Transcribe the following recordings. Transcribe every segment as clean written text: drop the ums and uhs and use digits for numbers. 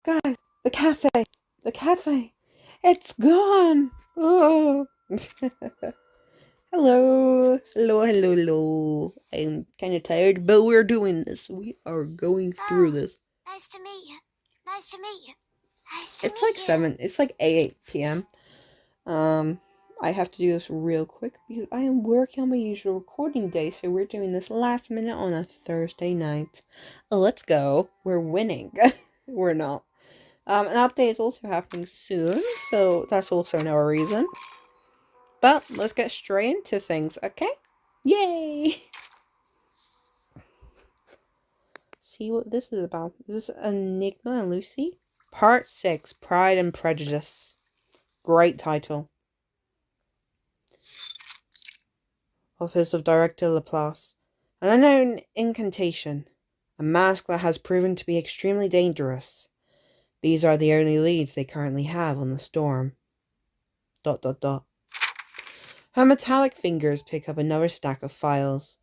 Guys, the cafe! The cafe! It's gone! Oh. Hello! Hello. I'm kind of tired, but we're doing this. We are going through this. Nice to meet you. Nice to meet you. It's like 7. It's like 8 p.m. I have to do this real quick because I am working on my usual recording day, so we're doing this last minute on a Thursday night. Let's go. We're winning. We're not. An update is also happening soon, so that's also another reason. But let's get straight into things, okay? Yay! See what this is about. Is this Enigma and Lucy? Part 6, Pride and Prejudice. Great title. Office of Director Laplace. An unknown incantation. A mask that has proven to be extremely dangerous. These are the only leads they currently have on the storm. ... Her metallic fingers pick up another stack of files.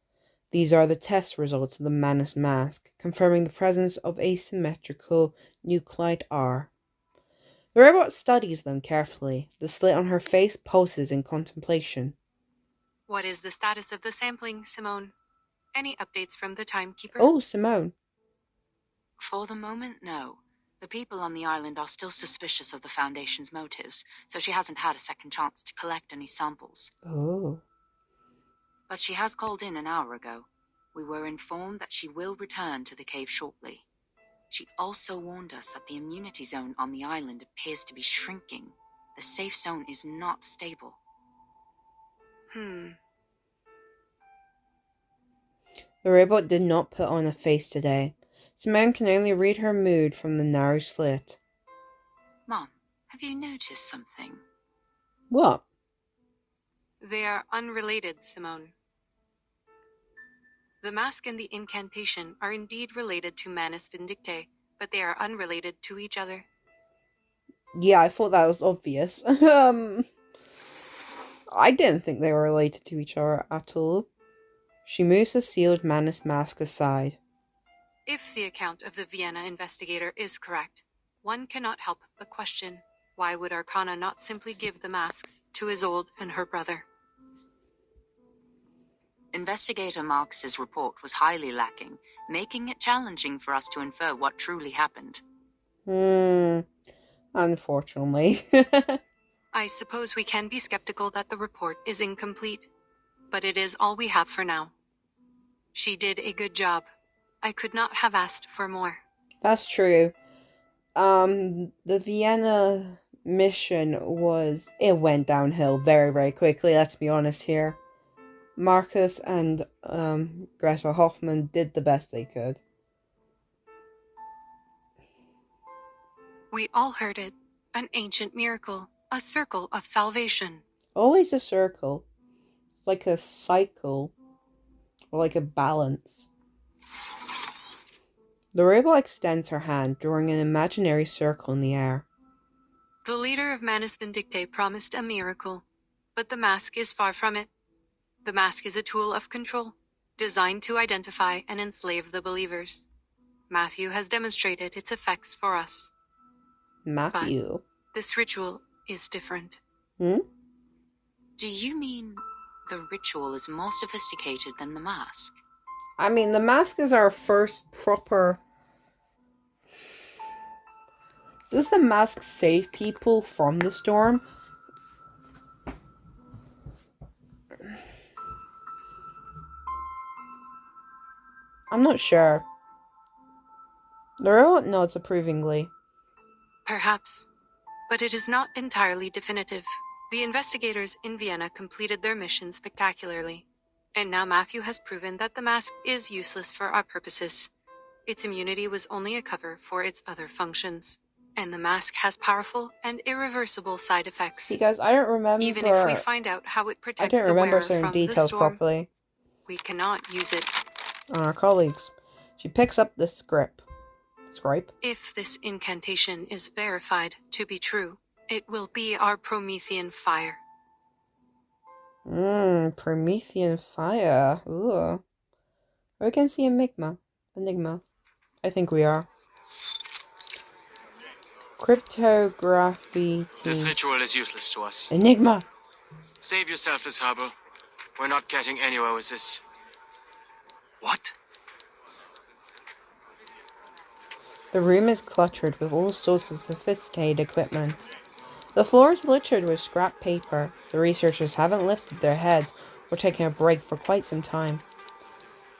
These are the test results of the Manus mask, confirming the presence of asymmetrical nuclide R. The robot studies them carefully. The slit on her face pulses in contemplation. What is the status of the sampling, Simone? Any updates from the timekeeper? Oh, Simone. For the moment, no. The people on the island are still suspicious of the Foundation's motives, so she hasn't had a second chance to collect any samples. Oh. But she has called in an hour ago. We were informed that she will return to the cave shortly. She also warned us that the immunity zone on the island appears to be shrinking. The safe zone is not stable. The robot did not put on a face today. Simone can only read her mood from the narrow slit. Mom, have you noticed something? What? They are unrelated, Simone. The mask and the incantation are indeed related to Manus Vindictae, but they are unrelated to each other. Yeah, I thought that was obvious. I didn't think they were related to each other at all. She moves the sealed Manus mask aside. If the account of the Vienna investigator is correct, one cannot help but question, why would Arcana not simply give the masks to Isolde and her brother? Investigator Marx's report was highly lacking, making it challenging for us to infer what truly happened. Unfortunately. I suppose we can be skeptical that the report is incomplete, but it is all we have for now. She did a good job. I could not have asked for more. That's true. The Vienna mission it went downhill very, very quickly, let's be honest here. Marcus and Greta Hoffman did the best they could. We all heard it. An ancient miracle. A circle of salvation. Always a circle. It's like a cycle. Or like a balance. The robot extends her hand, drawing an imaginary circle in the air. The leader of Manus Vindictae promised a miracle, but the mask is far from it. The mask is a tool of control, designed to identify and enslave the believers. Matthew has demonstrated its effects for us. Matthew? But this ritual is different. Do you mean the ritual is more sophisticated than the mask? I mean, the mask is our first proper... Does the mask save people from the storm? I'm not sure. The robot nods approvingly. Perhaps, but it is not entirely definitive. The investigators in Vienna completed their mission spectacularly, and now Matthew has proven that the mask is useless for our purposes. Its immunity was only a cover for its other functions, and the mask has powerful and irreversible side effects. See, guys, I don't remember... Even if we find out how it protects the remember wearer certain from the details storm, properly. we cannot use it. On our colleagues. She picks up the script. If this incantation is verified to be true, it will be our Promethean fire. Promethean fire. Ooh. We can see Enigma. I think we are. Cryptography This team. ritual is useless to us. Enigma! Save yourself this trouble. We're not getting anywhere with this. What? The room is cluttered with all sorts of sophisticated equipment. The floor is littered with scrap paper. The researchers haven't lifted their heads or taken a break for quite some time.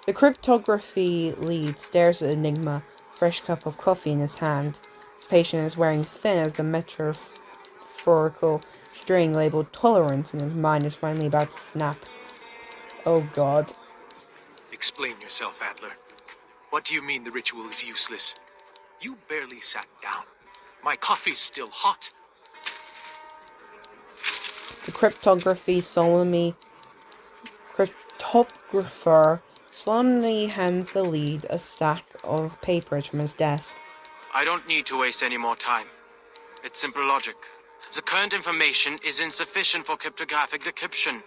The cryptography lead stares at Enigma, a fresh cup of coffee in his hand. His patient is wearing thin as the metaphorical string labeled tolerance, and his mind is finally about to snap. Oh god. Explain yourself, Adler. What do you mean the ritual is useless? You barely sat down. My coffee's still hot. The cryptographer solemnly hands the lead a stack of papers from his desk. I don't need to waste any more time. It's simple logic. The current information is insufficient for cryptographic decryption.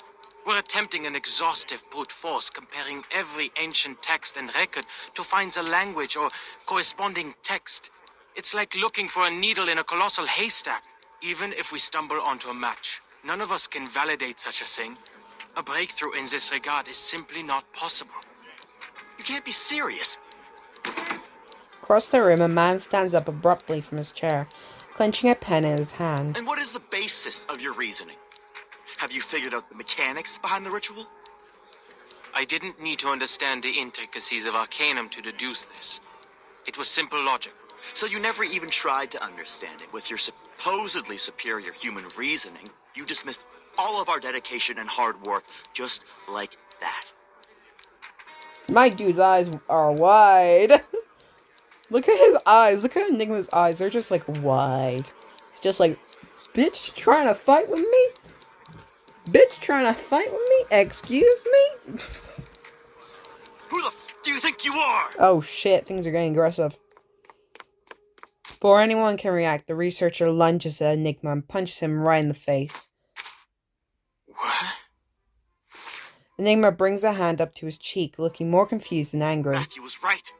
We're attempting an exhaustive brute force, comparing every ancient text and record to find the language or corresponding text. It's like looking for a needle in a colossal haystack. Even if we stumble onto a match, none of us can validate such a thing. A breakthrough in this regard is simply not possible. You can't be serious. Across the room, a man stands up abruptly from his chair, clenching a pen in his hand. And what is the basis of your reasoning? Have you figured out the mechanics behind the ritual? I didn't need to understand the intricacies of Arcanum to deduce this. It was simple logic. So you never even tried to understand it. With your supposedly superior human reasoning, you dismissed all of our dedication and hard work just like that. My dude's eyes are wide. Look at his eyes. Look at Enigma's eyes. They're just like wide. It's just like, bitch trying to fight with me? Bitch trying to fight with me? Excuse me? Who the f do you think you are? Oh shit, things are getting aggressive. Before anyone can react, the researcher lunges at Enigma and punches him right in the face. What? Enigma brings a hand up to his cheek, looking more confused than angry. Matthew was right.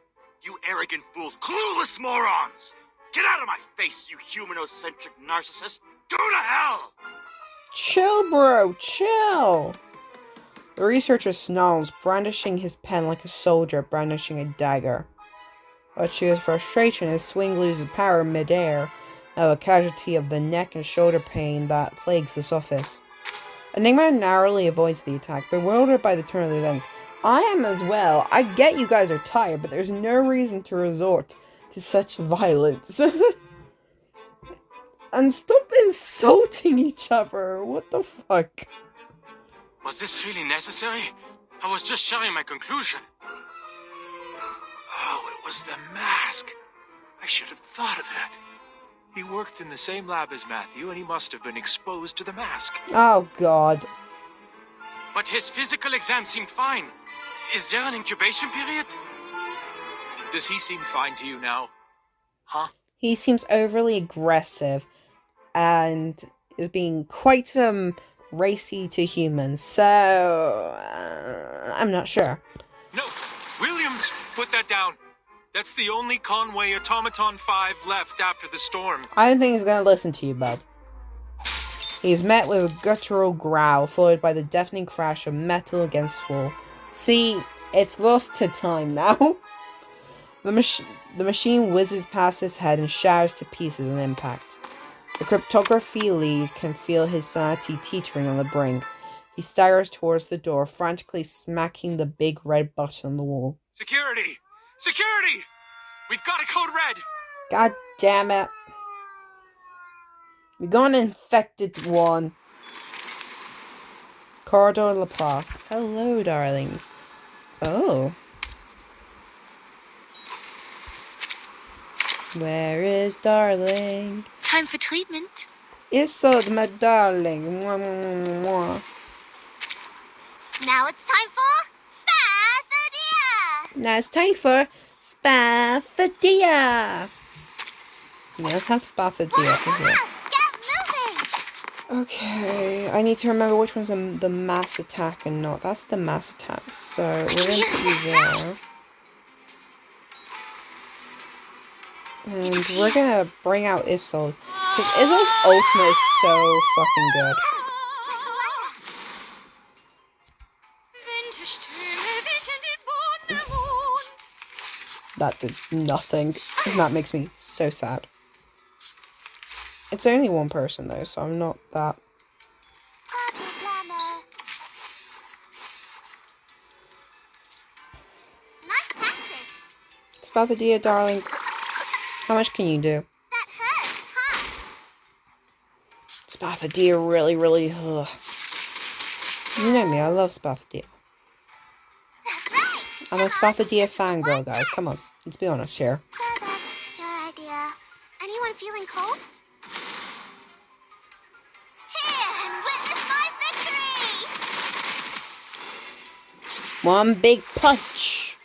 You arrogant fools, clueless morons! Get out of my face, you humanocentric narcissist! Go to hell! Chill, bro, chill! The researcher snarls, brandishing his pen like a soldier brandishing a dagger. But to his frustration, his swing loses power mid-air, now a casualty of the neck and shoulder pain that plagues this office. Enigma narrowly avoids the attack, bewildered by the turn of the events. I am as well. I get you guys are tired, but there's no reason to resort to such violence. And stop insulting each other. What the fuck? Was this really necessary? I was just sharing my conclusion. Oh, it was the mask. I should have thought of that. He worked in the same lab as Matthew, and he must have been exposed to the mask. Oh god. But his physical exam seemed fine. Is there an incubation period? Does he seem fine to you now? Huh? He seems overly aggressive and is being quite racy to humans, so I'm not sure. No, Williams, put that down. That's the only Conway Automaton 5 left after the storm. I don't think he's gonna listen to you, bud. He's met with a guttural growl, followed by the deafening crash of metal against wall. See, it's lost to time now. The machine whizzes past his head and shatters to pieces on impact. The cryptography lead can feel his sanity teetering on the brink. He staggers towards the door, frantically smacking the big red button on the wall. Security! Security! We've got a code red! God damn it. We got an infected one. Corridor Laplace. Hello, darlings. Oh. Where is darling? Time for treatment. Isod, my darling. Mwah, mwah, mwah, mwah. Now it's time for Spathia! Now it's time for Spathadia. Let's have Spathadia for here. Get moving! Okay, I need to remember which one's the mass attack and not. That's the mass attack, so we're going to do there. And we're gonna bring out Isolde. Because Isolde's ultimate is so fucking good. That did nothing. And that makes me so sad. It's only one person though, so I'm not that. Nice tactic. Spathadia, darling. How much can you do? That hurts, huh? Spathadia really, ugh. You know me, I love Spathadia. That's right. I'm a Spathadia fangirl, guys. Come on, let's be honest here. So that's your idea. Anyone feeling cold? Cheer and witness my victory! One big punch.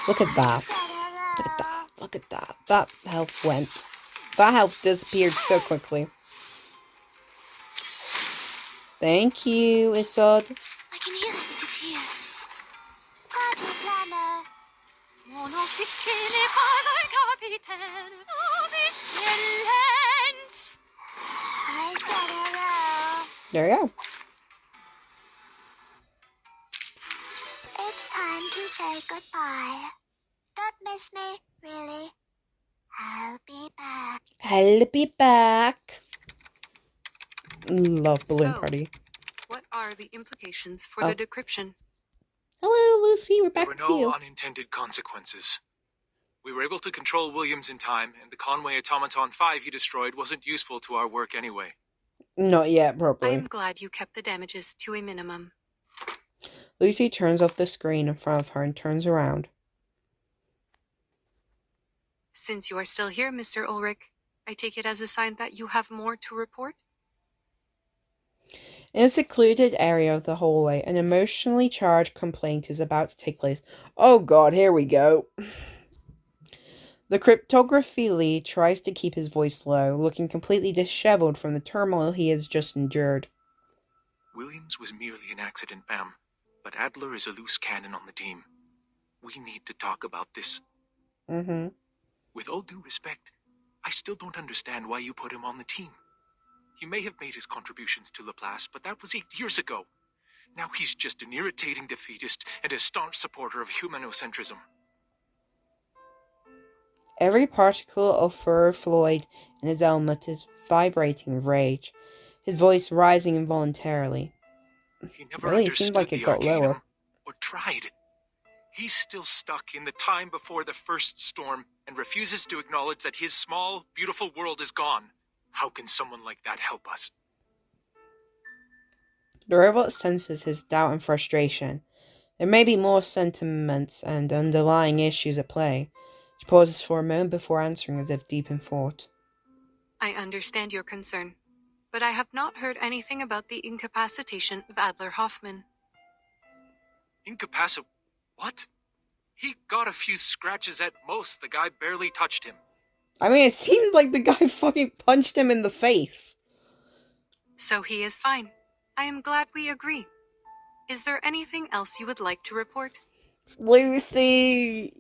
Look at that. Look at that. Look at that. That health went. That health disappeared so quickly. Thank you, Isolde. I can hear it. It is here. Party planner. Mon officier n'est pas un capitaine. Officielens. I said hello. There you go. It's time to say goodbye. Don't miss me, really. I'll be back. I'll be back. Love balloon So, party. What are the implications for Oh. the decryption? Hello, Lucy. We're There back were with you. no unintended consequences. We were able to control Williams in time, and the Conway Automaton 5 he destroyed wasn't useful to our work anyway. Not yet, I properly. am glad you kept the damages to a minimum. Lucy turns off the screen in front of her and turns around. Since you are still here, Mr. Ulrich, I take it as a sign that you have more to report? In a secluded area of the hallway, an emotionally charged complaint is about to take place. Oh god, here we go. The cryptography lead tries to keep his voice low, looking completely disheveled from the turmoil he has just endured. Williams was merely an accident, ma'am, but Adler is a loose cannon on the team. We need to talk about this. Mm-hmm. With all due respect, I still don't understand why you put him on the team. He may have made his contributions to Laplace, but that was 8 years ago. Now he's just an irritating defeatist and a staunch supporter of humanocentrism. Every particle of fur Floyd in his helmet is vibrating with rage, his voice rising involuntarily. He never Really, it seemed understood like it the got lower. Arcanum, or tried. He's still stuck in the time before the first storm and refuses to acknowledge that his small, beautiful world is gone. How can someone like that help us? The robot senses his doubt and frustration. There may be more sentiments and underlying issues at play. She pauses for a moment before answering as if deep in thought. I understand your concern, but I have not heard anything about the incapacitation of Adler Hoffman. What? He got a few scratches at most. The guy barely touched him. I mean, it seemed like the guy fucking punched him in the face. So he is fine. I am glad we agree. Is there anything else you would like to report? Lucy!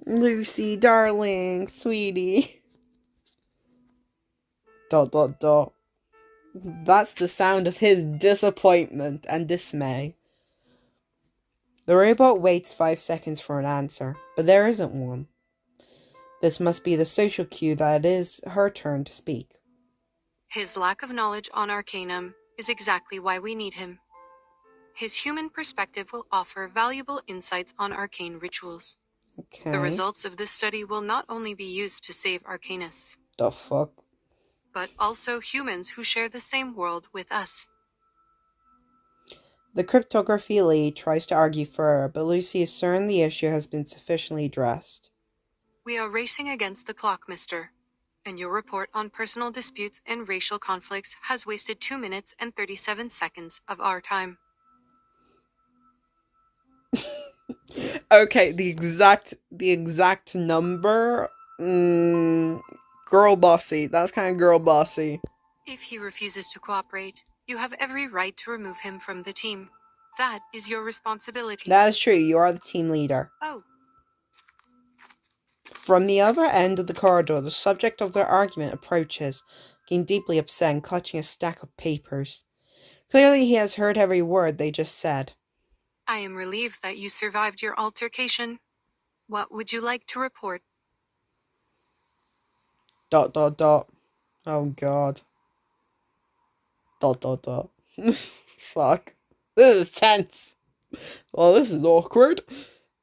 Lucy, darling, sweetie. ... That's the sound of his disappointment and dismay. The robot waits 5 seconds for an answer, but there isn't one. This must be the social cue that it is her turn to speak. His lack of knowledge on Arcanum is exactly why we need him. His human perspective will offer valuable insights on arcane rituals. Okay. The results of this study will not only be used to save Arcanists, The fuck? but also humans who share the same world with us. The cryptography lead tries to argue for her, but Lucy is certain the issue has been sufficiently addressed. We are racing against the clock, mister. And your report on personal disputes and racial conflicts has wasted 2 minutes and 37 seconds of our time. Okay, the exact number. Girl bossy. That's kind of girl bossy. If he refuses to cooperate, you have every right to remove him from the team. That is your responsibility. That is true. You are the team leader. Oh, From the other end of the corridor, the subject of their argument approaches, getting deeply upset and clutching a stack of papers. Clearly, he has heard every word they just said. I am relieved that you survived your altercation. What would you like to report? ... Oh god. Fuck. This is tense. Well, this is awkward.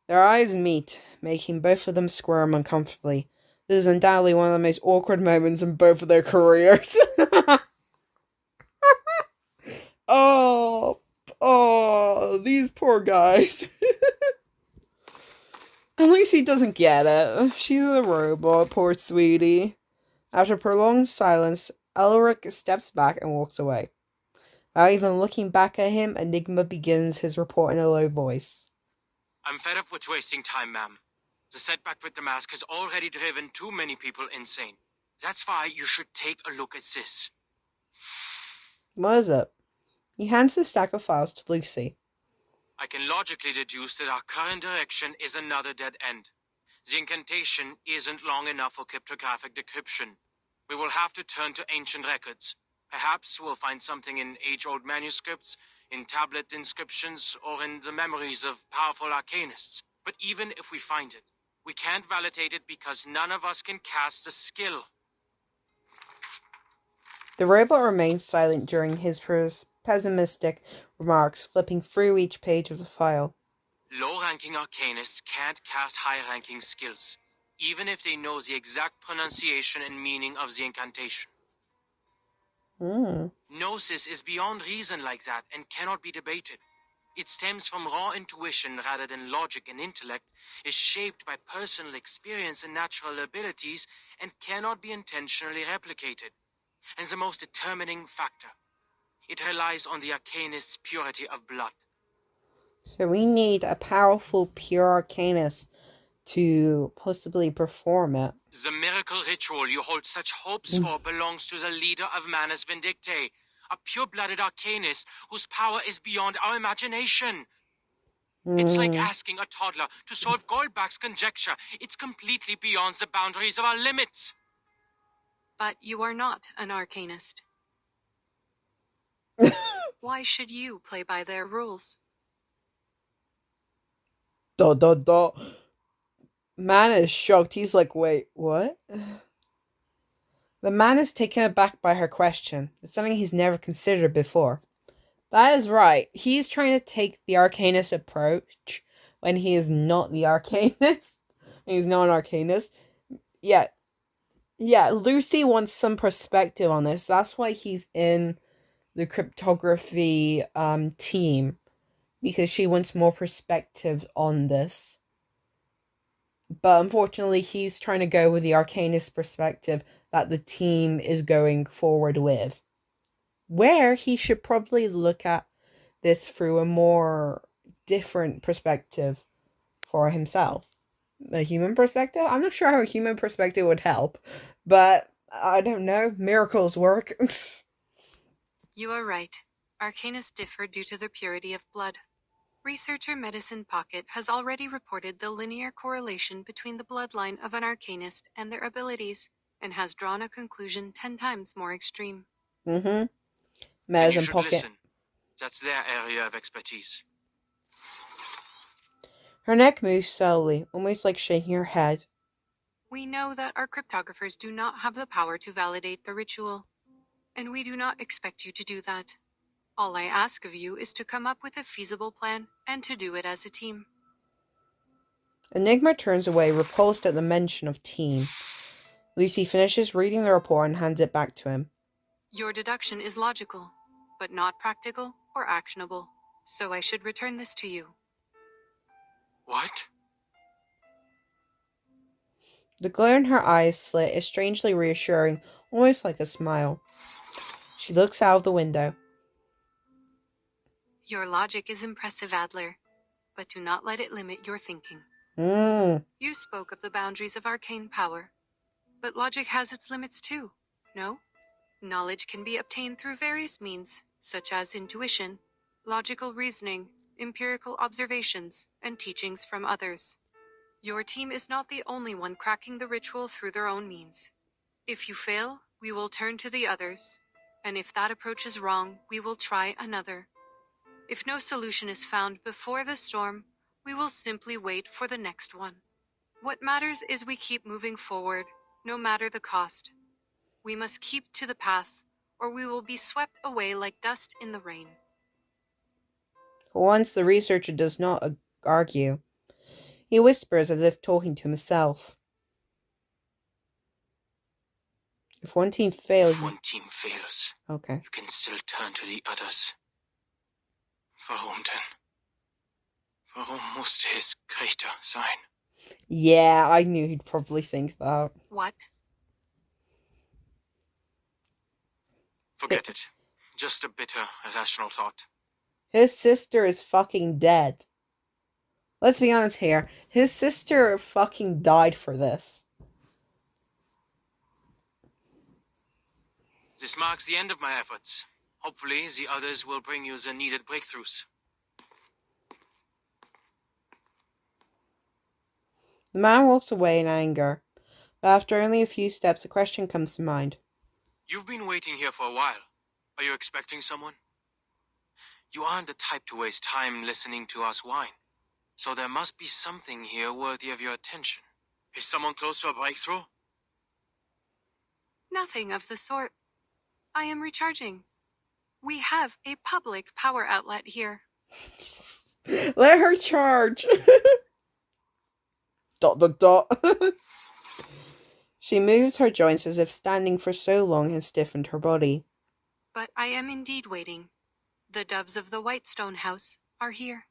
Their eyes meet, making both of them squirm uncomfortably. This is undoubtedly one of the most awkward moments in both of their careers. These poor guys. And Lucy doesn't get it. She's a robot, poor sweetie. After prolonged silence, Elric steps back and walks away. Without even looking back at him, Enigma begins his report in a low voice. I'm fed up with wasting time, ma'am. The setback with the mask has already driven too many people insane. That's why you should take a look at this. What is it? He hands the stack of files to Lucy. I can logically deduce that our current direction is another dead end. The incantation isn't long enough for cryptographic decryption. We will have to turn to ancient records. Perhaps we'll find something in age-old manuscripts, in tablet inscriptions, or in the memories of powerful arcanists. But even if we find it, we can't validate it because none of us can cast the skill. The robot remains silent during his pessimistic remarks, flipping through each page of the file. Low-ranking arcanists can't cast high-ranking skills, even if they know the exact pronunciation and meaning of the incantation. Gnosis is beyond reason like that and cannot be debated. It stems from raw intuition rather than logic and intellect, is shaped by personal experience and natural abilities, and cannot be intentionally replicated. And the most determining factor, it relies on the arcanist's purity of blood. So we need a powerful, pure arcanist to possibly perform it. The miracle ritual you hold such hopes for belongs to the leader of Manus Vindictae, a pure-blooded arcanist whose power is beyond our imagination. It's like asking a toddler to solve Goldbach's conjecture. It's completely beyond the boundaries of our limits. But you are not an arcanist. Why should you play by their rules? Man is shocked. He's like, wait, what? The man is taken aback by her question. It's something he's never considered before. That is right. He's trying to take the arcanist approach when he is not the arcanist. He's not an arcanist. Yeah, Lucy wants some perspective on this. That's why he's in the cryptography team. Because she wants more perspective on this. But unfortunately, he's trying to go with the arcanist perspective that the team is going forward with. Where he should probably look at this through a more different perspective for himself. A human perspective? I'm not sure how a human perspective would help. But, I don't know, miracles work. You are right. Arcanists differ due to their purity of blood. Researcher Medicine Pocket has already reported the linear correlation between the bloodline of an arcanist and their abilities, and has drawn a conclusion 10 times more extreme. Then you Medicine should Pocket. listen. That's their area of expertise. Her neck moves slowly, almost like shaking her head. We know that our cryptographers do not have the power to validate the ritual, and we do not expect you to do that. All I ask of you is to come up with a feasible plan and to do it as a team. Enigma turns away, repulsed at the mention of team. Lucy finishes reading the report and hands it back to him. Your deduction is logical, but not practical or actionable, so I should return this to you. What? The glare in her eyes slit is strangely reassuring, almost like a smile. She looks out of the window. Your logic is impressive, Adler, but do not let it limit your thinking. You spoke of the boundaries of arcane power, but logic has its limits too, no? Knowledge can be obtained through various means, such as intuition, logical reasoning, empirical observations, and teachings from others. Your team is not the only one cracking the ritual through their own means. If you fail, we will turn to the others. And if that approach is wrong, we will try another. If no solution is found before the storm, we will simply wait for the next one. What matters is we keep moving forward, no matter the cost. We must keep to the path, or we will be swept away like dust in the rain. For once, the researcher does not argue. He whispers as if talking to himself. If one team fails... If one team fails, Okay. you can still turn to the others. Warum denn? Warum musste es Greta sein? Yeah, I knew he'd probably think that. What? Forget it. Just a bitter, irrational thought. His sister is fucking dead. Let's be honest here. His sister fucking died for this. This marks the end of my efforts. Hopefully, the others will bring you the needed breakthroughs. The man walks away in anger. But after only a few steps, a question comes to mind. You've been waiting here for a while. Are you expecting someone? You aren't the type to waste time listening to us whine. So there must be something here worthy of your attention. Is someone close to a breakthrough? Nothing of the sort. I am recharging. We have a public power outlet here. Let her charge. ... She moves her joints as if standing for so long has stiffened her body. But I am indeed waiting. The doves of the Whitestone House are here.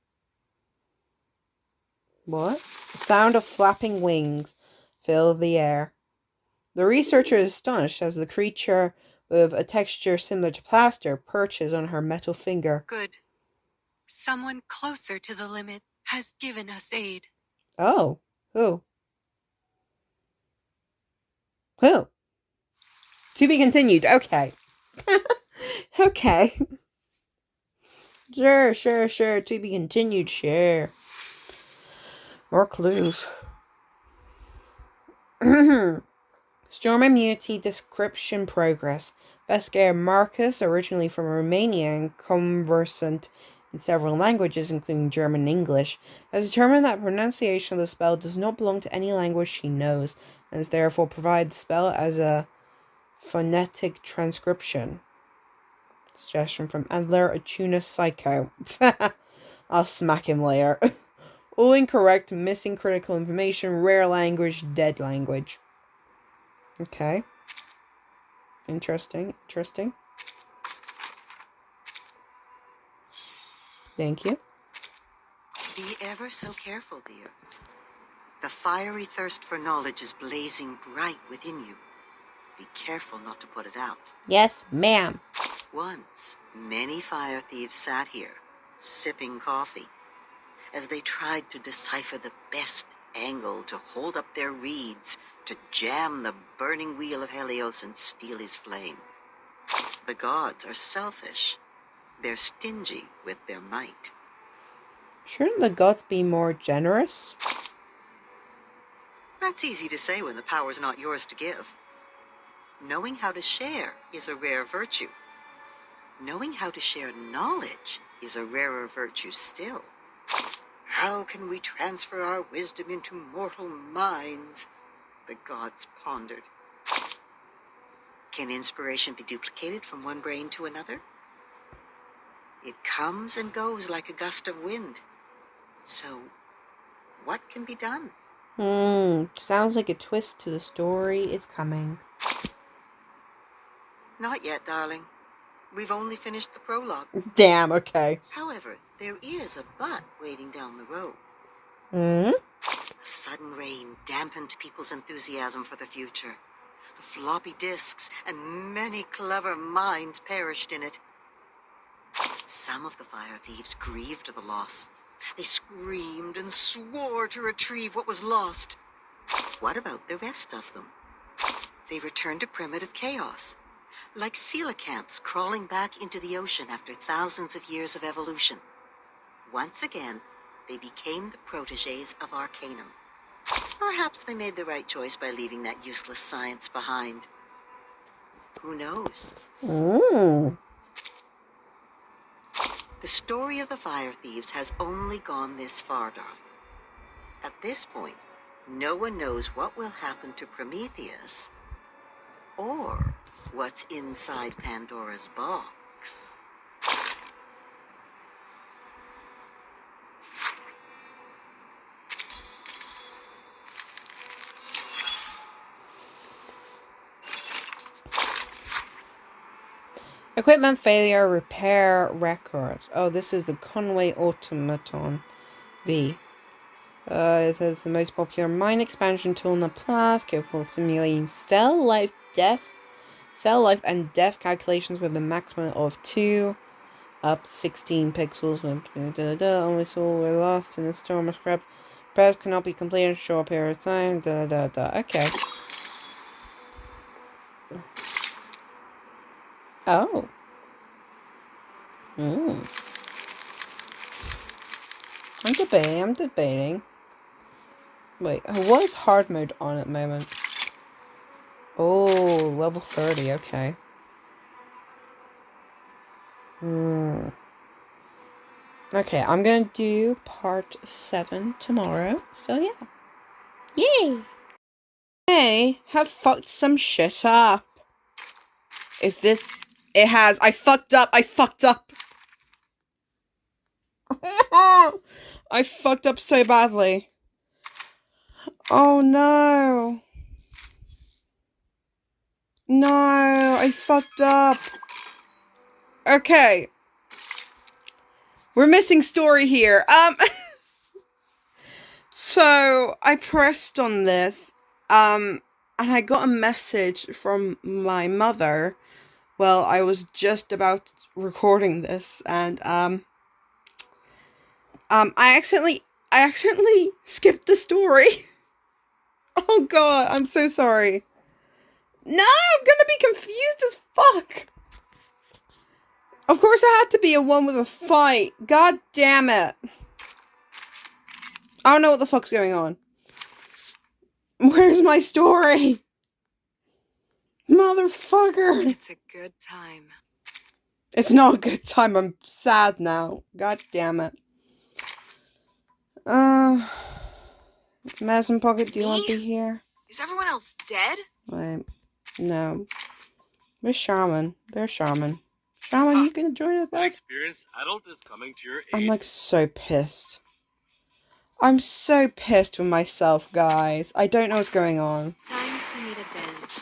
What? The sound of flapping wings fill the air. The researcher is astonished as the creature, with a texture similar to plaster, perches on her metal finger. Good. Someone closer to the limit has given us aid. Oh, who? Who? To be continued. Okay. Okay. Sure. To be continued. Sure. More clues. Storm immunity description progress. Investigator Marcus, originally from Romania and conversant in several languages, including German and English, has determined that pronunciation of the spell does not belong to any language she knows, and has therefore provided the spell as a phonetic transcription. Suggestion from Adler, a tuna psycho. I'll smack him later. All incorrect, missing critical information, rare language, dead language. Okay. Interesting. Thank you. Be ever so careful, dear. The fiery thirst for knowledge is blazing bright within you. Be careful not to put it out. Yes, ma'am. Once, many fire thieves sat here, sipping coffee, as they tried to decipher the best angle to hold up their reeds, to jam the burning wheel of Helios and steal his flame. The gods are selfish. They're stingy with their might. Shouldn't the gods be more generous? That's easy to say when the power's not yours to give. Knowing how to share is a rare virtue. Knowing how to share knowledge is a rarer virtue still. How can we transfer our wisdom into mortal minds? The gods pondered. Can inspiration be duplicated from one brain to another? It comes and goes like a gust of wind. So, what can be done? Sounds like a twist to the story is coming. Not yet, darling. We've only finished the prologue. Damn, okay. However, there is a but waiting down the road. Hmm? A sudden rain dampened people's enthusiasm for the future. The floppy disks and many clever minds perished in it. Some of the fire thieves grieved the loss. They screamed and swore to retrieve what was lost. What about the rest of them? They returned to primitive chaos, like coelacanths crawling back into the ocean after thousands of years of evolution. Once again, they became the protégés of Arcanum. Perhaps they made the right choice by leaving that useless science behind. Who knows? Mm. The story of the fire thieves has only gone this far, darling. At this point, no one knows what will happen to Prometheus or what's inside Pandora's box. Equipment failure, repair records. Oh, this is the Conway Automaton V. It says the most popular mind expansion tool in the class, capable of simulating cell life and death calculations with a maximum of 2, up 16 pixels. Only soul were lost in a storm of scrap. Repairs cannot be completed in a short period of time. Okay. Oh. I'm debating. Wait, what is hard mode on at the moment? Oh, level 30, okay. Okay, I'm gonna do part 7 tomorrow, so yeah. Yay! Hey, have fucked some shit up. It has, I fucked up! I fucked up so badly. Oh no. No, I fucked up. Okay. We're missing story here. So I pressed on this, and I got a message from my mother. Well, I was just about recording this, and I accidentally skipped the story. Oh god, I'm so sorry. No, I'm gonna be confused as fuck. Of course, it had to be a one with a fight. God damn it. I don't know what the fuck's going on. Where's my story? Motherfucker. It's a good time. It's not a good time. I'm sad now. God damn it. Madison Pocket, do you want to be here? Is everyone else dead? Wait. No. Where's Shaman? There's Shaman. Shaman, you gonna join us, An bud? experienced adult is coming to your aid. I'm like so pissed. I'm so pissed with myself, guys. I don't know what's going on. Time for me to dance.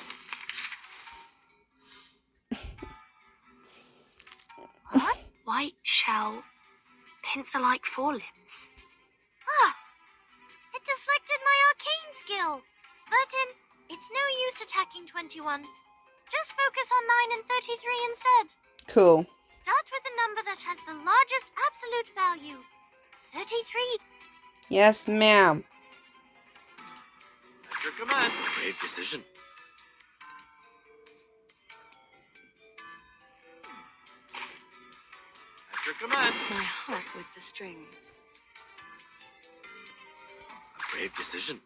What? White shell, pencil-like forelimbs. Ah, it deflected my arcane skill. Burton, it's no use attacking 21. Just focus on 9 and 33 instead. Cool. Start with the number that has the largest absolute value. 33. Yes, ma'am. At your command. Brave decision. At your command. My heart with the strings. A brave decision.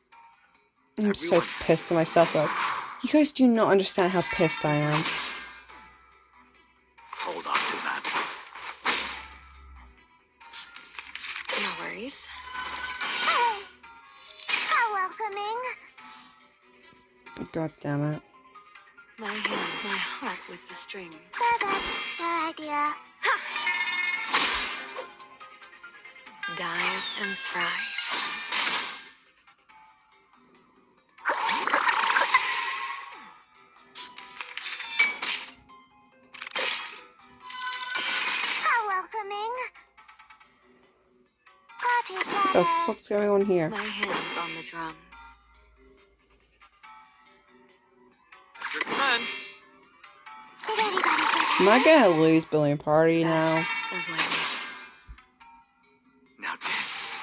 I'm so pissed at myself, though. You guys do not understand how pissed I am. Hold on to that. No worries. Oh, how welcoming. God damn it. My hand, my heart with the strings. So that's your idea. Dive and thrive. How welcoming. Party What the planner. fuck's going on here? My hands on the drums. At your command. Did anybody get Am I hurt? gonna lose Billion Party now? As lightning. Now dance.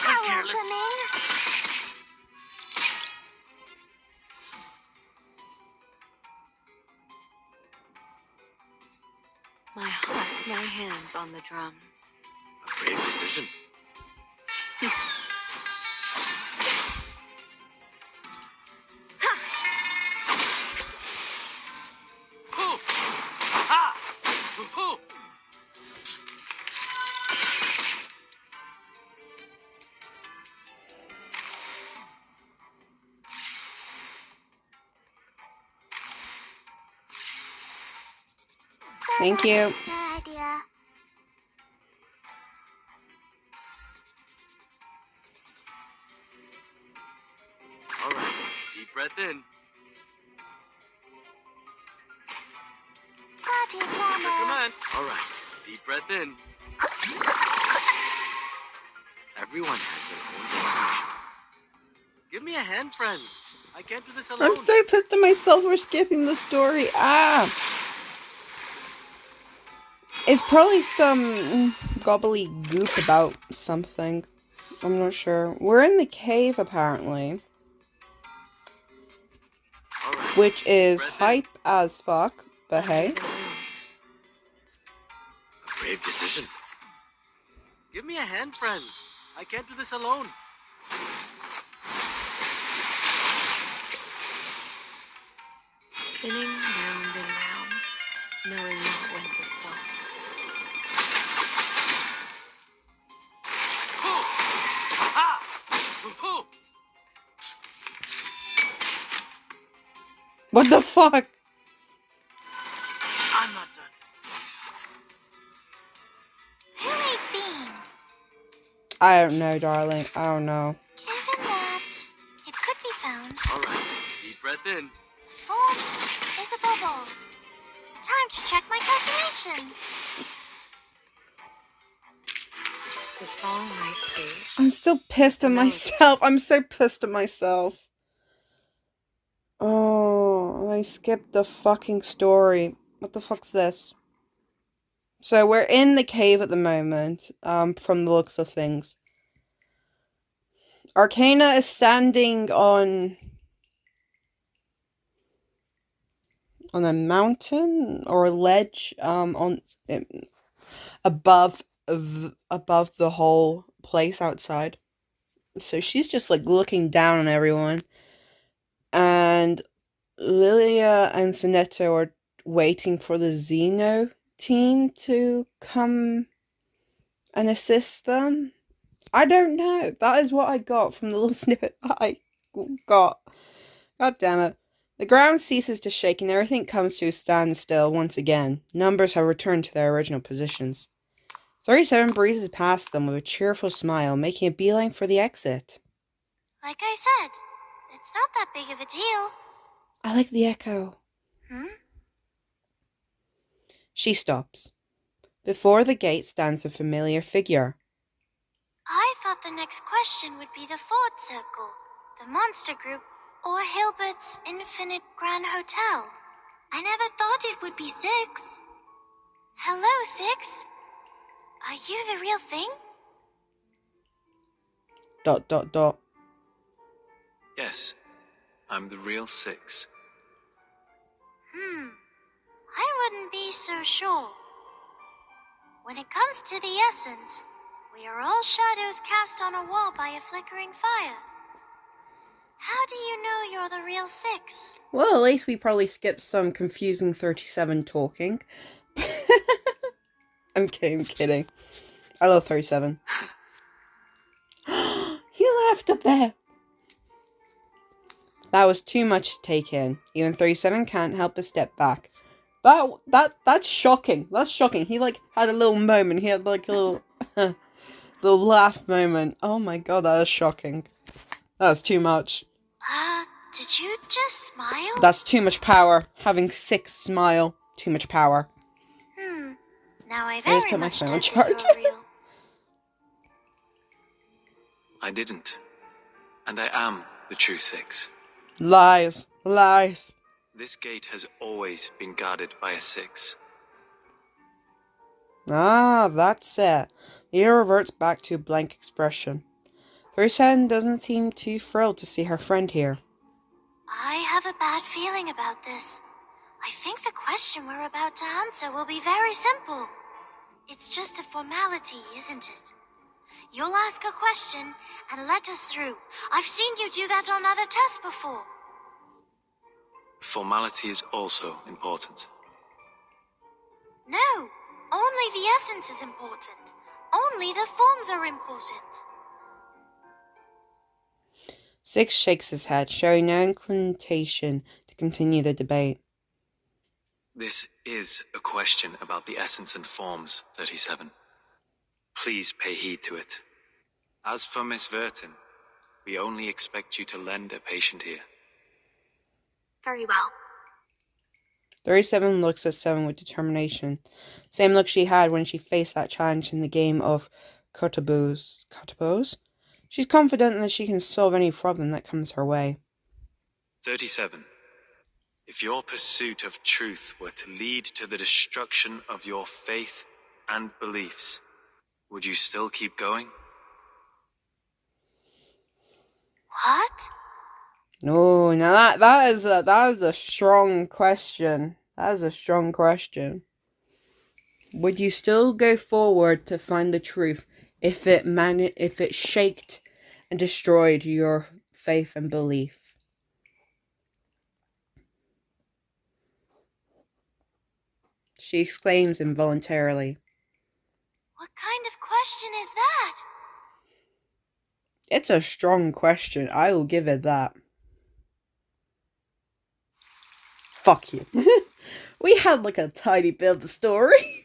How Careless. welcoming. hands on the drums. A brave decision. Hoo! Ha! Hoo! Thank you. Your idea. All right, deep breath in. Got it, After Mama. command. All right, deep breath in. Everyone has their own definition. Give me a hand, friends. I can't do this alone. I'm so pissed at myself for skipping the story. Ah! It's probably some gobbly goop about something. I'm not sure. We're in the cave, apparently. All right. Which is Breath in. hype as fuck. But hey. Under the moon. A brave decision. Give me a hand, friends. I can't do this alone. Spinning round and round, knowing not when to stop. Hoo! Ha! Hoo! What the fuck? I'm not done. Who ate beans? I don't know, darling. I don't know. Given that, it could be found. All right, deep breath in. Form is a bubble. Time to check my calculation. The song might fade. I'm still pissed at myself. I'm so pissed at myself. Oh, I skipped the fucking story. What the fuck's this? So we're in the cave at the moment, from the looks of things. Arcana is standing on a mountain or a ledge, above the whole place outside. So she's just like looking down on everyone. And Lilia and Sonetto are waiting for the Xeno team to come and assist them. I don't know. That is what I got from the little snippet that I got. God damn it. The ground ceases to shake and everything comes to a standstill once again. Numbers have returned to their original positions. 37 breezes past them with a cheerful smile, making a beeline for the exit. Like I said, it's not that big of a deal. I like the echo. Hmm? She stops. Before the gate stands a familiar figure. I thought the next question would be the Ford Circle, the Monster Group, or Hilbert's Infinite Grand Hotel. I never thought it would be Six. Hello, Six. Are you the real thing? ... Yes, I'm the real Six. I wouldn't be so sure. When it comes to the essence, we are all shadows cast on a wall by a flickering fire. How do you know you're the real Six? Well, at least we probably skipped some confusing 37 talking. I'm kidding. I love 37. He laughed a bit. That was too much to take in. Even 37 can't help but step back. That's shocking. That's shocking. He like had a little moment. He had like a little little laugh moment. Oh my god, that is shocking. That's too much. Did you just smile? That's too much power. Having Six smile. Too much power. Now I just very put my much phone on doubt that charge. you're real. I didn't. And I am the true Six. Lies. Lies. This gate has always been guarded by a Six. Ah, that's it. Lita reverts back to a blank expression. 37 doesn't seem too thrilled to see her friend here. I have a bad feeling about this. I think the question we're about to answer will be very simple. It's just a formality, isn't it? You'll ask a question and let us through. I've seen you do that on other tests before. Formality is also important. No, only the essence is important. Only the forms are important. 6 shakes his head, showing no inclination to continue the debate. This is a question about the essence and forms, 37. Please pay heed to it. As for Miss Verton, we only expect you to lend a patient ear. Very well. 37 looks at 7 with determination. Same look she had when she faced that challenge in the game of Kotabos. Kotabos? She's confident that she can solve any problem that comes her way. 37. If your pursuit of truth were to lead to the destruction of your faith and beliefs, would you still keep going? What? No, now that is a strong question. That is a strong question. Would you still go forward to find the truth if it shaked and destroyed your faith and belief? She exclaims involuntarily. What kind of question is that? It's a strong question. I will give it that. Fuck you. We had like a tiny bit of the story.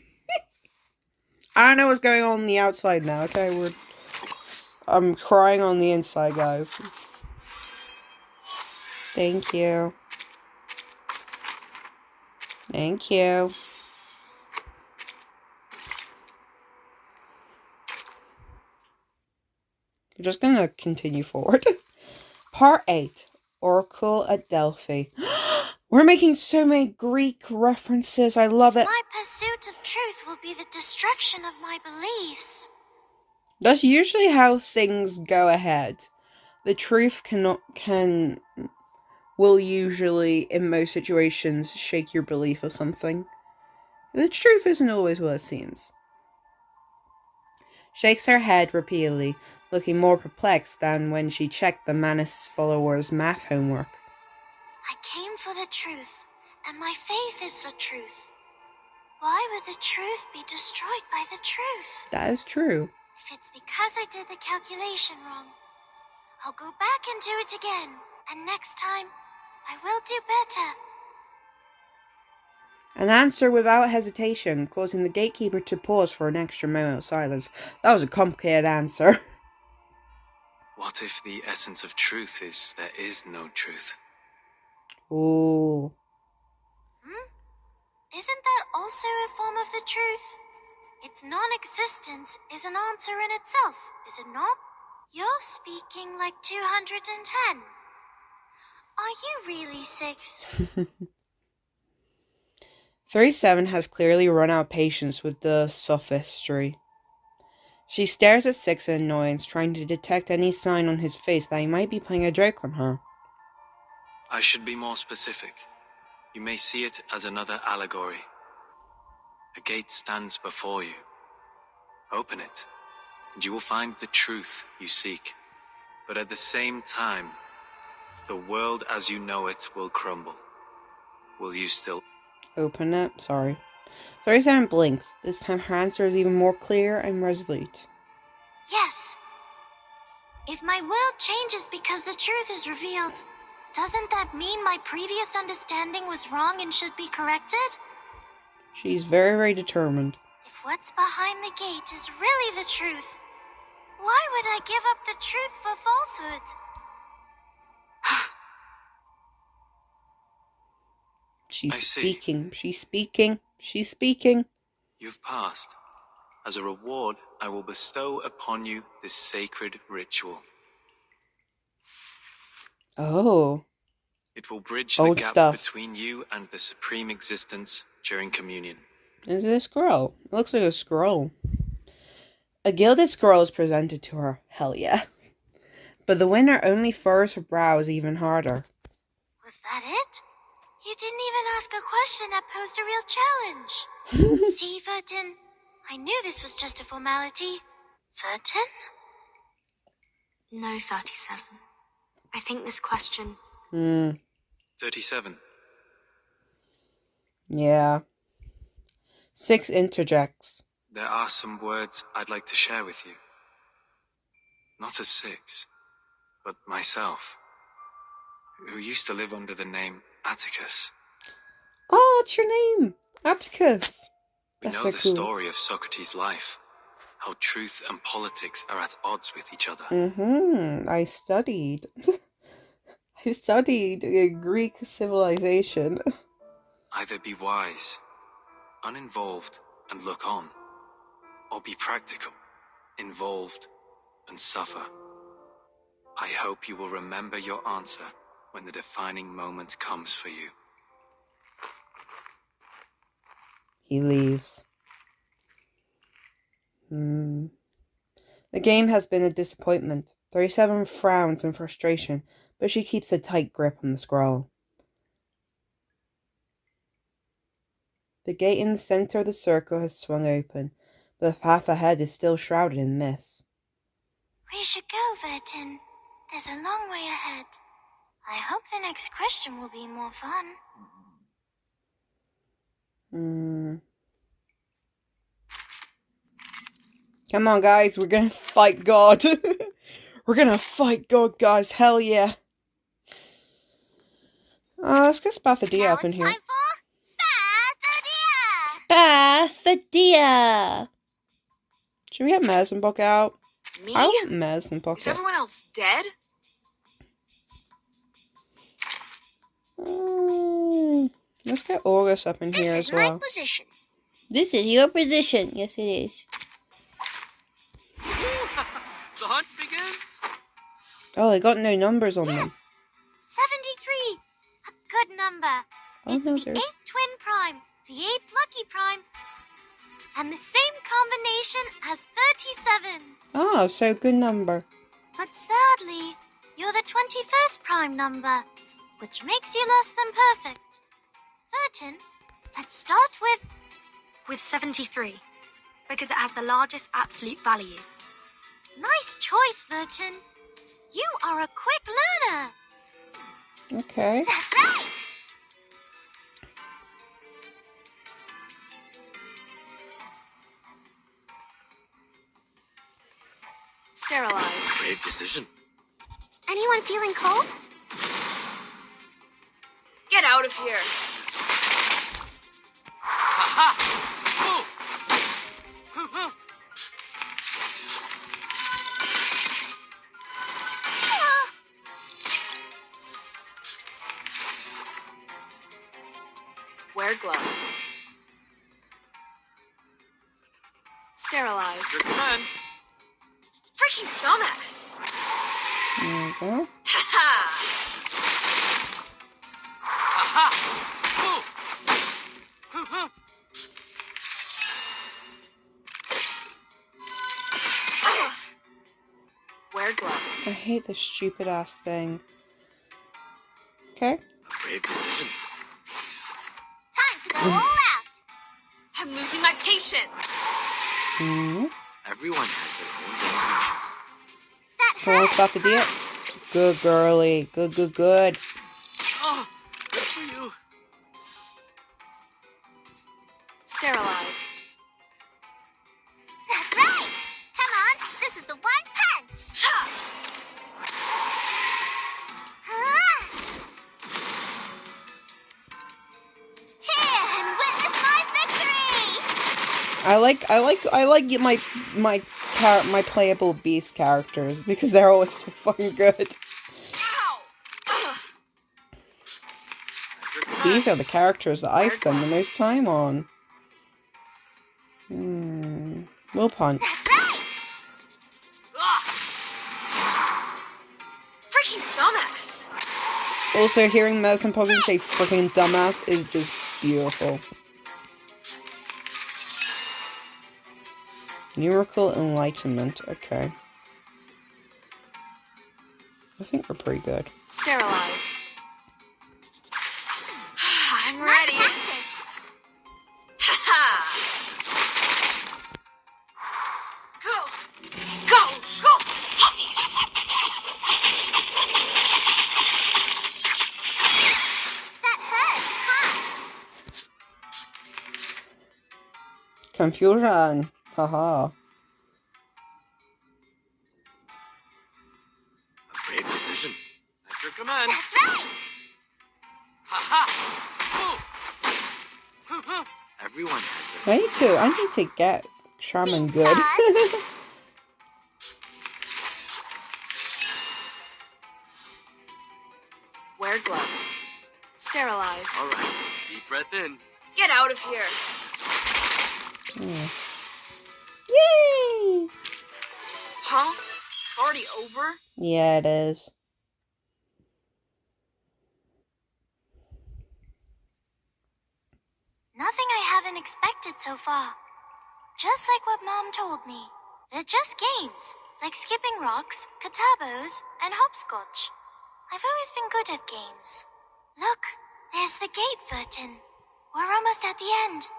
I don't know what's going on the outside now, okay? I'm crying on the inside, guys. Thank you. Thank you. We're just gonna continue forward. Part 8. Oracle at Delphi. We're making so many Greek references. I love it. My pursuit of truth will be the destruction of my beliefs. That's usually how things go ahead. The truth will usually, in most situations, shake your belief of something. The truth isn't always what it seems. Shakes her head repeatedly, looking more perplexed than when she checked the Manus followers' math homework. I came for the truth, and my faith is the truth. Why would the truth be destroyed by the truth? That is true. If it's because I did the calculation wrong, I'll go back and do it again. And next time, I will do better. An answer without hesitation, causing the gatekeeper to pause for an extra moment of silence. That was a complicated answer. What if the essence of truth is there is no truth? Ooh. Isn't that also a form of the truth? Its non-existence is an answer in itself, is it not? You're speaking like 210. Are you really 6? 37 has clearly run out of patience with the sophistry. She stares at 6 in annoyance, trying to detect any sign on his face that he might be playing a joke on her. I should be more specific. You may see it as another allegory. A gate stands before you. Open it, and you will find the truth you seek. But at the same time, the world as you know it will crumble. Will you still... Open it? Sorry. 37 blinks. This time her answer is even more clear and resolute. Yes. If my world changes because the truth is revealed, doesn't that mean my previous understanding was wrong and should be corrected? She's very, very determined. If what's behind the gate is really the truth, why would I give up the truth for falsehood? She's I see. speaking. She's speaking. She's speaking. You've passed. As a reward, I will bestow upon you this sacred ritual. Oh. It will bridge Old the gap stuff. between you and the supreme existence during communion. Is it a scroll? It looks like a scroll. A gilded scroll is presented to her. Hell yeah. But the winner only furrows her brows even harder. Was that it? You didn't even ask a question that posed a real challenge. See, Verton, I knew this was just a formality. 13? No, 37. I think this question... 37. Yeah. 6 interjects. There are some words I'd like to share with you. Not as 6, but myself, who used to live under the name Atticus. Oh, that's your name! Atticus! We That's know so the cool. story of Socrates' life, how truth and politics are at odds with each other. I studied. I studied Greek civilization. Either be wise, uninvolved, and look on, or be practical, involved, and suffer. I hope you will remember your answer when the defining moment comes for you. He leaves. The game has been a disappointment. 37 frowns in frustration, but she keeps a tight grip on the scroll. The gate in the center of the circle has swung open, but the path ahead is still shrouded in mist. We should go, Vertin. There's a long way ahead. I hope the next question will be more fun. Come on, guys, we're gonna fight God. We're gonna fight God, guys. Hell yeah. Let's get Spathadia up in here. for Spathadia! Should we have Mazenbuck out? Me? I want Mazenbuck Is out. everyone else dead? Let's get August up in here as well. position. This is your position. Yes, it is. The hunt begins? Oh, they got no numbers on them. Yes! 73! A good number. Oh, It's no, the there's... 8th twin prime, the 8th lucky prime, and the same combination as 37. Oh, so good number. But sadly, you're the 21st prime number, which makes you less than perfect. Vertin, let's start with 73, because it has the largest absolute value. Nice choice, Vertin. You are a quick learner. Okay. That's right. Sterilized. Brave decision. Anyone feeling cold? Get out of here. Ha ha! Wear gloves. Sterilized. Your command. Freaking dumbass. There we go. Ha ha! Ha ha! Wear gloves. I hate this stupid ass thing. Okay. Brave decision. Time to go all out. I'm losing my patience. Everyone has their own definition. That Come on, hurts. Spathadia. Good girly. Good, good, good. Oh, good for you. Sterilize. That's right. Come on, this is the one punch. Ha! Cheer and witness my victory. I like my playable beast characters because they're always so fucking good. Ow! Ugh. Your command. These are the characters that I spend the most time on. Will punch. That's right. Ah! Freaking dumbass. Also, hearing Mazenbuck say freaking dumbass is just beautiful. Numerical enlightenment. Okay. I think we're pretty good. Sterilize. I'm Nice ready. tactic. Ha ha! Confusion. Haha. A brave decision. At your command. That's right! Ha ha! Everyone has their I need to get Shaman Thanks, good. Oz. Wear gloves. Sterilize. All right. Deep breath in. Get out of here. Yay! Huh? It's already over? Yeah, it is. Nothing I haven't expected so far. Just like what Mom told me. They're just games, like skipping rocks, katabos, and hopscotch. I've always been good at games. Look, there's the gate, Vertin. We're almost at the end.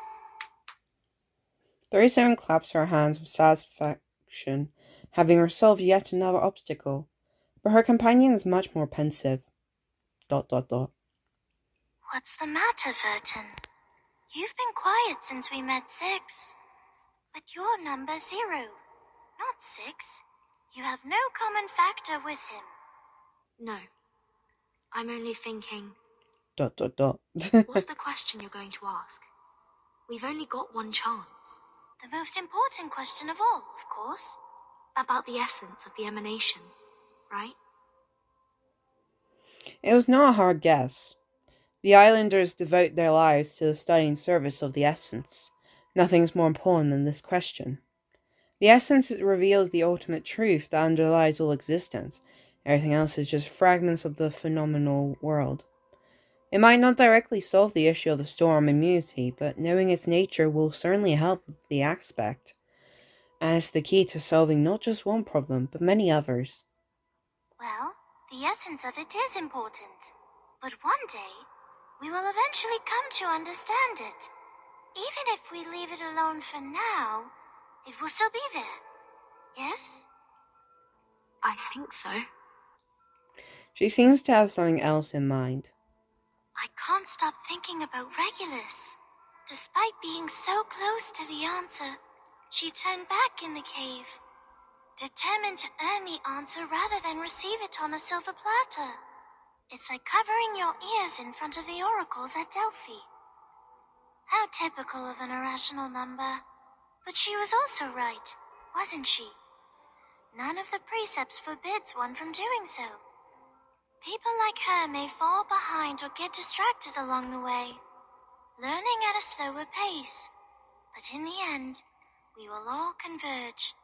37 claps her hands with satisfaction, having resolved yet another obstacle. But her companion is much more pensive. ... What's the matter, Vertin? You've been quiet since we met 6. But you're number 0, not 6. You have no common factor with him. No. I'm only thinking, What's what's the question you're going to ask? We've only got one chance. The most important question of all, of course. About the essence of the emanation, right? It was not a hard guess. The islanders devote their lives to the study and service of the essence. Nothing is more important than this question. The essence reveals the ultimate truth that underlies all existence. Everything else is just fragments of the phenomenal world. It might not directly solve the issue of the storm immunity, but knowing its nature will certainly help with the aspect. And it's the key to solving not just one problem, but many others. Well, the essence of it is important. But one day, we will eventually come to understand it. Even if we leave it alone for now, it will still be there. Yes? I think so. She seems to have something else in mind. I can't stop thinking about Regulus. Despite being so close to the answer, she turned back in the cave, determined to earn the answer rather than receive it on a silver platter. It's like covering your ears in front of the oracles at Delphi. How typical of an irrational number. But she was also right, wasn't she? None of the precepts forbids one from doing so. People like her may fall behind or get distracted along the way, learning at a slower pace. But in the end, we will all converge.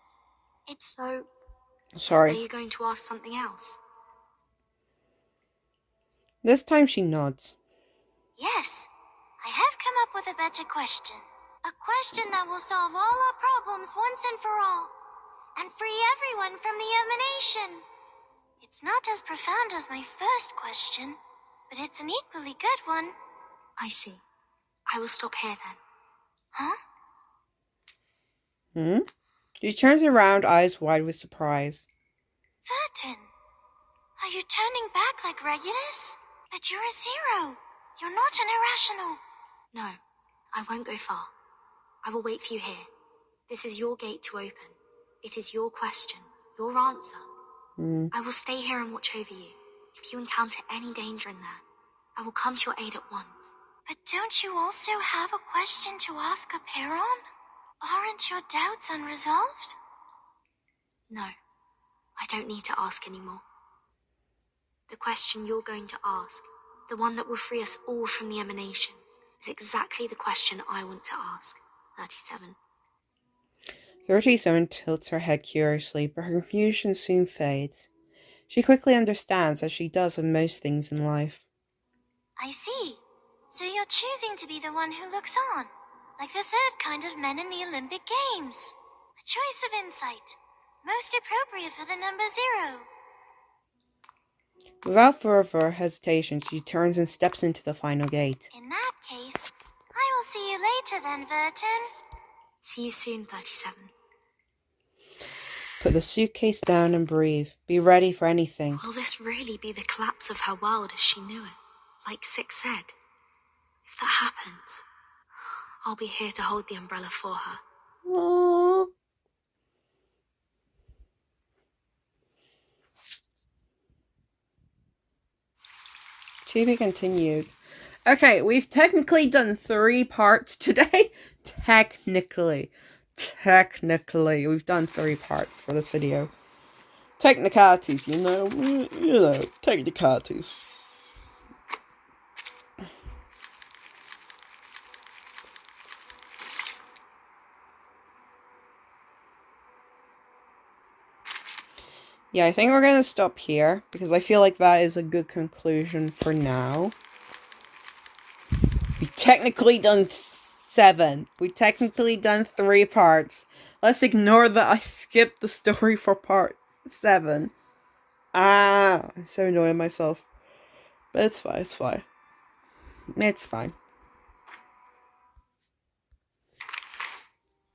So, are Sorry. you going to ask something else? This time she nods. Yes, I have come up with a better question. A question that will solve all our problems once and for all, and free everyone from the emanation. It's not as profound as my first question, but it's an equally good one. I see. I will stop here then. Huh? She turns around, eyes wide with surprise. Vertin, are you turning back like Regulus? But you're a 0. You're not an irrational. No, I won't go far. I will wait for you here. This is your gate to open. It is your question, your answer. I will stay here and watch over you. If you encounter any danger in there, I will come to your aid at once. But don't you also have a question to ask Aperon? Aren't your doubts unresolved? No, I don't need to ask anymore. The question you're going to ask, the one that will free us all from the emanation, is exactly the question I want to ask. 37. 37 tilts her head curiously, but her confusion soon fades. She quickly understands, as she does with most things in life. I see. So you're choosing to be the one who looks on, like the third kind of men in the Olympic Games. A choice of insight, most appropriate for the number 0. Without further hesitation, she turns and steps into the final gate. In that case, I will see you later then, Vertin. See you soon, 37. Put the suitcase down and breathe. Be ready for anything. Will this really be the collapse of her world as she knew it? Like 6 said. If that happens, I'll be here to hold the umbrella for her. Aww. To be continued. Okay, we've technically done 3 parts today. Technically, we've done 3 parts for this video. Technicalities, you know, technicalities. Yeah, I think we're gonna stop here, because I feel like that is a good conclusion for now. We technically done 7. We technically done 3 parts. Let's ignore that I skipped the story for part 7. I'm so annoyed at myself. But it's fine, it's fine. It's fine.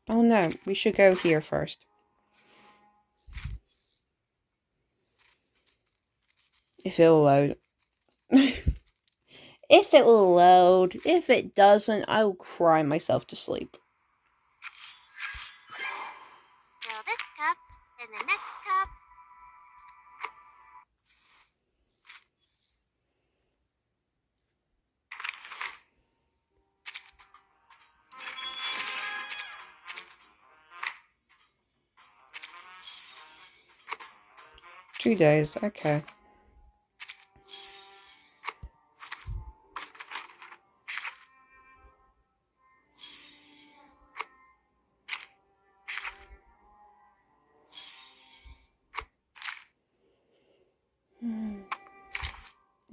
Oh no, we should go here first. If it'll load. If it will load. If it doesn't, I will cry myself to sleep. Fill this cup, then the next cup. Two days, okay.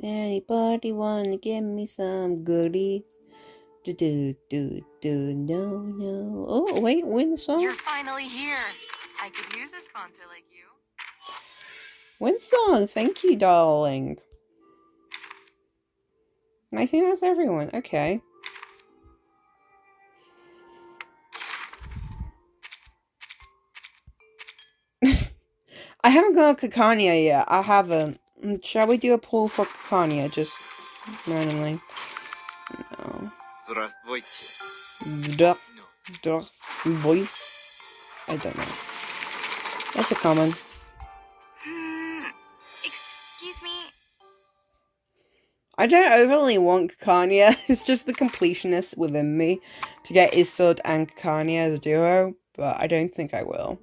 Anybody wanna give me some goodies? No. Oh, wait, win the song? You're finally here. I could use a sponsor like you. Win song, thank you, darling. I think that's everyone, okay. I haven't got Kikania yet, I haven't. Shall we do a poll for Kikania, just randomly? No. Voice? I don't know. That's a common. Excuse me? I don't overly want Kikania, it's just the completionist within me to get Isod and Kikania as a duo, but I don't think I will.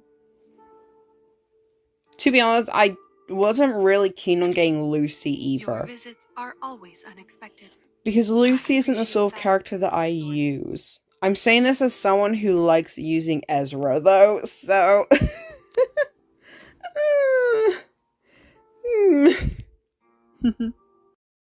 To be honest, I wasn't really keen on getting Lucy either. Your visits are always unexpected. Because Lucy isn't the sort of character that I use. I'm saying this as someone who likes using Ezra, though, so...